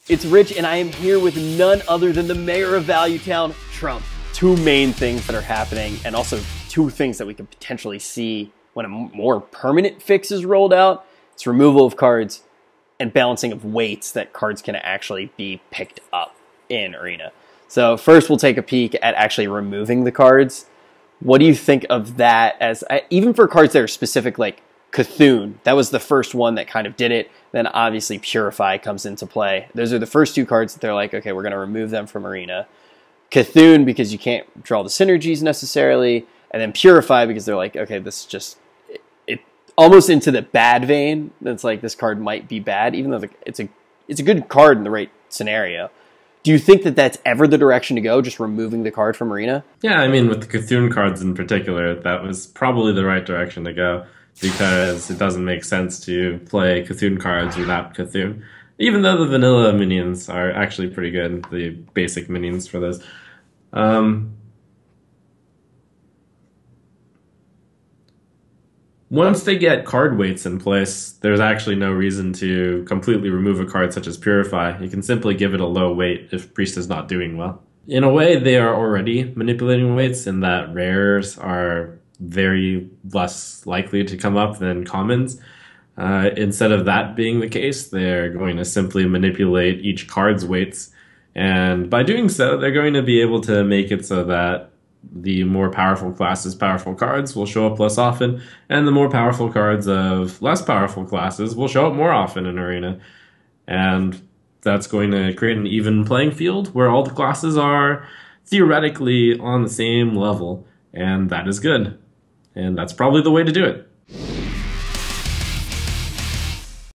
It's Rich, and I am here with none other than the mayor of Valuetown, Trump. Two main things that are happening, and also two things that we could potentially see when a more permanent fix is rolled out. It's removal of cards and balancing of weights that cards can actually be picked up in Arena. So first we'll take a peek at actually removing the cards. What do you think of that as, even for cards that are specific, like Cthulhu? That was the first one that kind of did it. Then obviously Purify comes into play. Those are the first two cards that they're like, okay, we're going to remove them from Arena. Cthulhu, because you can't draw the synergies necessarily. And then Purify, because they're like, okay, this is just, it almost into the bad vein. It's like this card might be bad, even though it's a good card in the right scenario. Do you think that that's ever the direction to go, just removing the card from Arena? Yeah, I mean, with the Cthulhu cards in particular, that was probably the right direction to go, because it doesn't make sense to play Cthulhu cards without Cthulhu. Even though the vanilla minions are actually pretty good, the basic minions for those. Once they get card weights in place, there's actually no reason to completely remove a card such as Purify. You can simply give it a low weight if Priest is not doing well. In a way, they are already manipulating weights in that rares are very less likely to come up than commons. Instead of that being the case, they're going to simply manipulate each card's weights. And by doing so, they're going to be able to make it so that the more powerful classes' powerful cards will show up less often, and the more powerful cards of less powerful classes will show up more often in Arena. And that's going to create an even playing field where all the classes are theoretically on the same level, and that is good. And that's probably the way to do it.